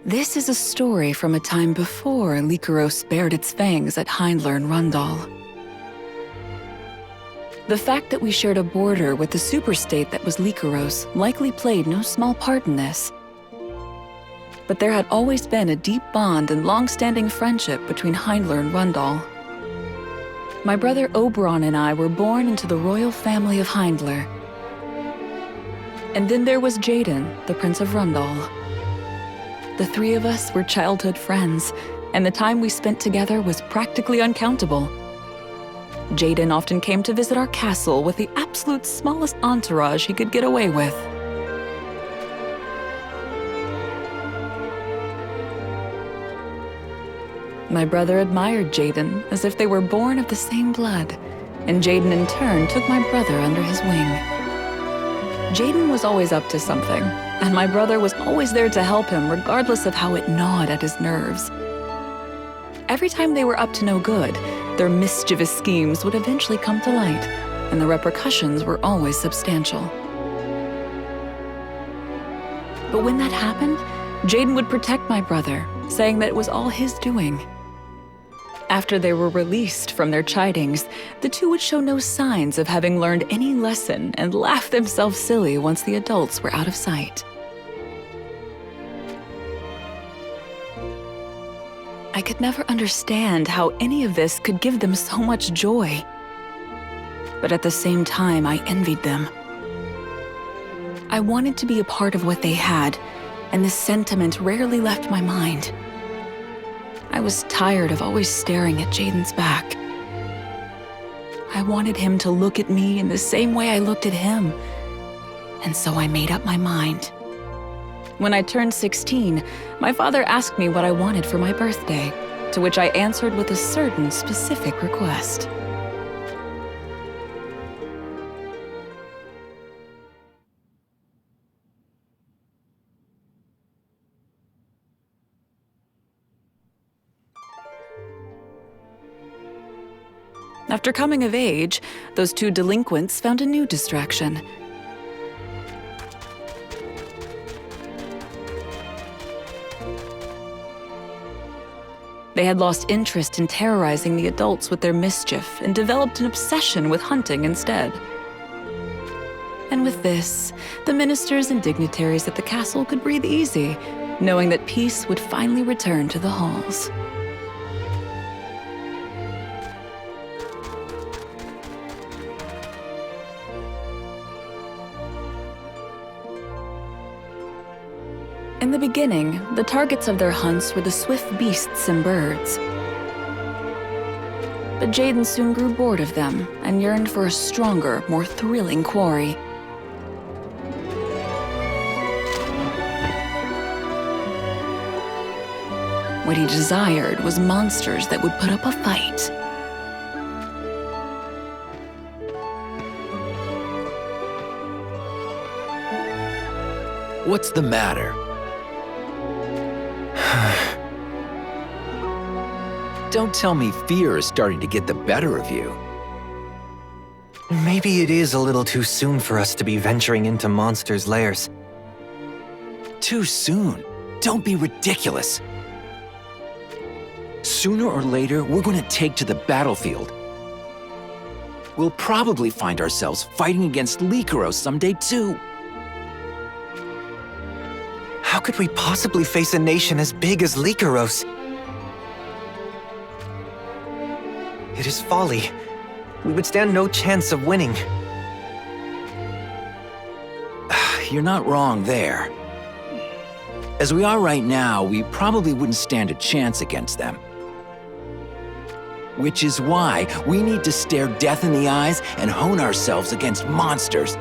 This is a story from a time before Lycaros bared its fangs at Heindler and Rundal. The fact that we shared a border with the superstate that was Lycaros likely played no small part in this. But there had always been a deep bond and long-standing friendship between Heindler and Rundal. My brother Oberon and I were born into the royal family of Heindler. And then there was Jaden, the Prince of Rundal. The three of us were childhood friends, and the time we spent together was practically uncountable. Jaden often came to visit our castle with the absolute smallest entourage he could get away with. My brother admired Jaden as if they were born of the same blood, and Jaden in turn took my brother under his wing. Jaden was always up to something, and my brother was always there to help him regardless of how it gnawed at his nerves. Every time they were up to no good, their mischievous schemes would eventually come to light, and the repercussions were always substantial. But when that happened, Jaden would protect my brother, saying that it was all his doing. After they were released from their chidings, the two would show no signs of having learned any lesson and laugh themselves silly once the adults were out of sight. I could never understand how any of this could give them so much joy. But at the same time, I envied them. I wanted to be a part of what they had, and this sentiment rarely left my mind. I was tired of always staring at Jaden's back. I wanted him to look at me in the same way I looked at him, and so I made up my mind. When I turned 16, my father asked me what I wanted for my birthday, to which I answered with a certain specific request. After coming of age, those two delinquents found a new distraction. They had lost interest in terrorizing the adults with their mischief and developed an obsession with hunting instead. And with this, the ministers and dignitaries at the castle could breathe easy, knowing that peace would finally return to the halls. In the beginning, the targets of their hunts were the swift beasts and birds. But Jaden soon grew bored of them and yearned for a stronger, more thrilling quarry. What he desired was monsters that would put up a fight. What's the matter? Don't tell me fear is starting to get the better of you. Maybe it is a little too soon for us to be venturing into monsters' lairs. Too soon? Don't be ridiculous. Sooner or later, we're going to take to the battlefield. We'll probably find ourselves fighting against Lycaros someday too. How could we possibly face a nation as big as Lycaros? It is folly. We would stand no chance of winning. You're not wrong there. As we are right now, we probably wouldn't stand a chance against them. Which is why we need to stare death in the eyes and hone ourselves against monsters.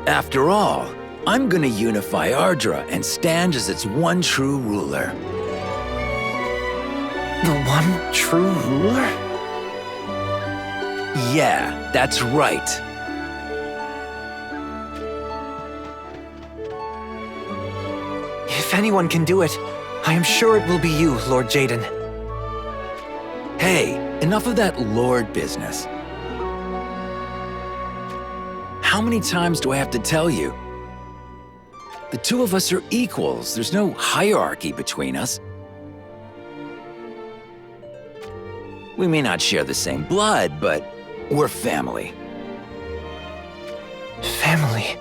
After all, I'm gonna unify Ardra and stand as its one true ruler. The one true ruler? Yeah, that's right. If anyone can do it, I am sure it will be you, Lord Jaden. Hey, enough of that lord business. How many times do I have to tell you? The two of us are equals. There's no hierarchy between us. We may not share the same blood, but we're family. Family.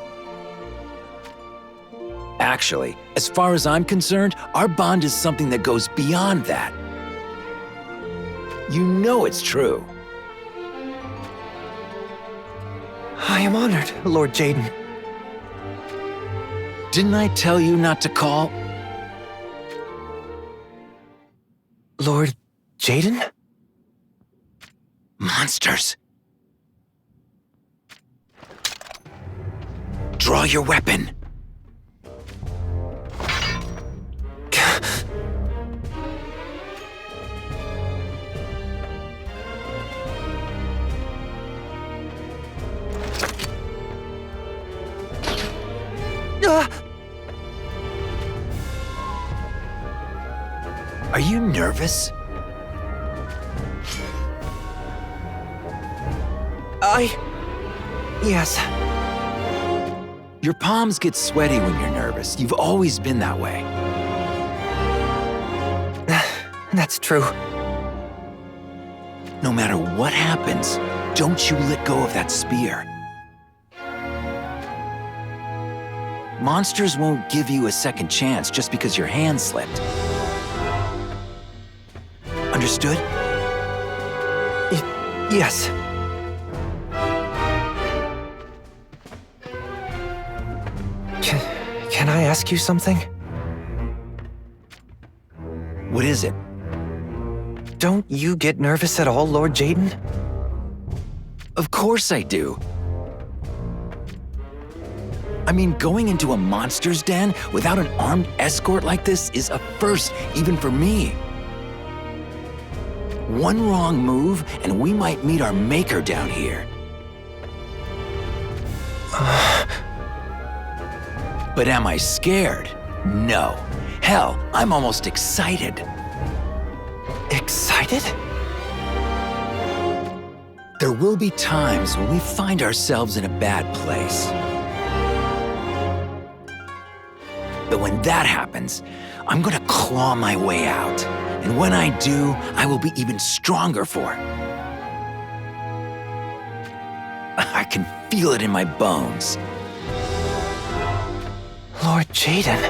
Actually, as far as I'm concerned, our bond is something that goes beyond that. You know it's true. I am honored, Lord Jaden. Didn't I tell you not to call? Lord Jaden? Monsters. Draw your weapon. Are you nervous? Yes. Your palms get sweaty when you're nervous. You've always been that way. That's true. No matter what happens, don't you let go of that spear. Monsters won't give you a second chance just because your hand slipped. Understood? Yes. Can I ask you something? What is it? Don't you get nervous at all, Lord Jaden? Of course I do. I mean, going into a monster's den without an armed escort like this is a first, even for me. One wrong move, and we might meet our maker down here. But am I scared? No. Hell, I'm almost excited. Excited? There will be times when we find ourselves in a bad place. But when that happens, I'm gonna claw my way out. And when I do, I will be even stronger for it. I can feel it in my bones. Lord Jaden.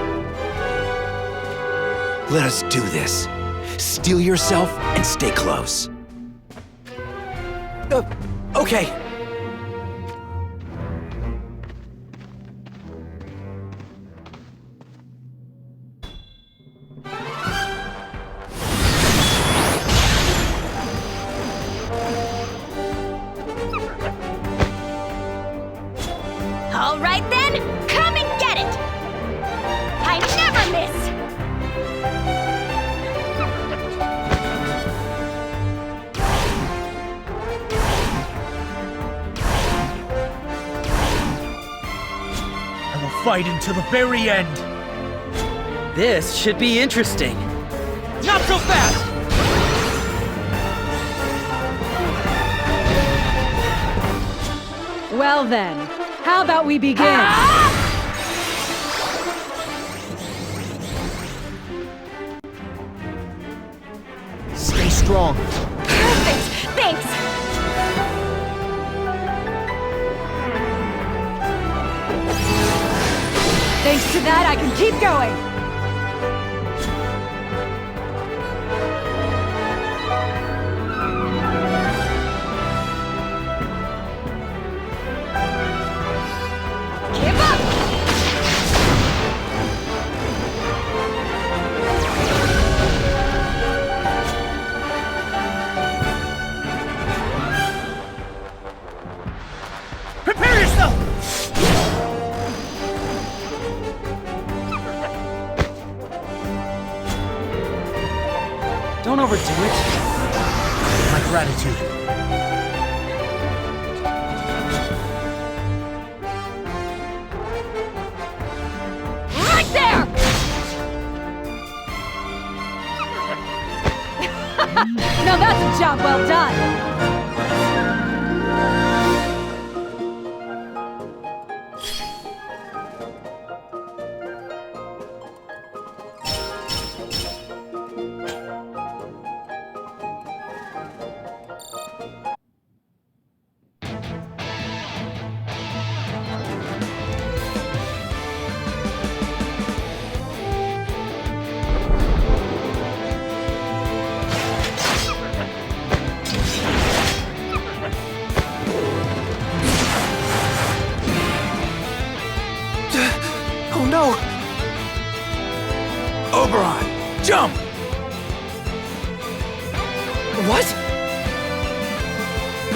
Let us do this. Steel yourself and stay close. Okay. All right then, come and get it! I never miss! I will fight until the very end. This should be interesting. Not so fast! Well then, how about we begin? Stay strong. Perfect! Thanks! Thanks to that, I can keep going. Give up! Prepare yourself! Don't overdo it. My gratitude. Right there! Now that's a job well done. Oh no! Oberon, jump! What?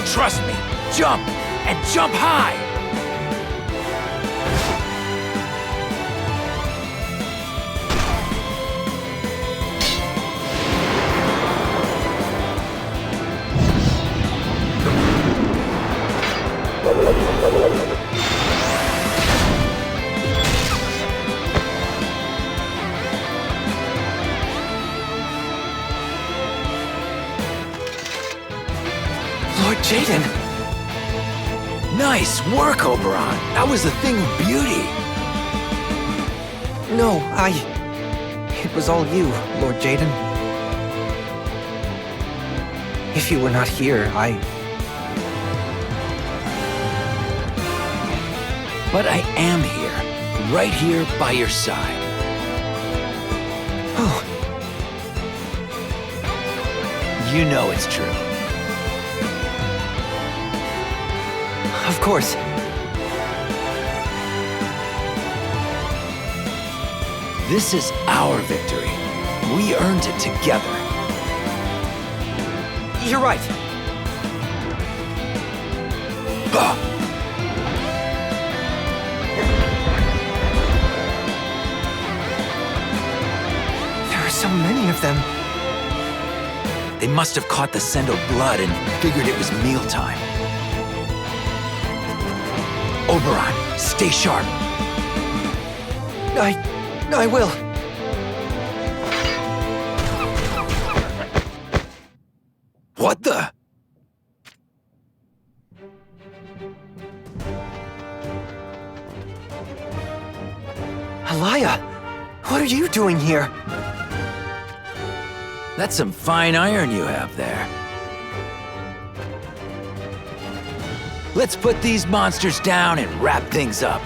Trust me, jump, and jump high! Lord Jaden! Nice work, Oberon. That was a thing of beauty. No, It was all you, Lord Jaden. If you were not here, But I am here, right here by your side. Oh, You know it's true. of course. This is our victory. We earned it together. You're right. Ugh. There are so many of them. They must have caught the scent of blood and figured it was mealtime. Oberon, stay sharp. I will. What the? Alaya, what are you doing here? That's some fine iron you have there. Let's put these monsters down and wrap things up.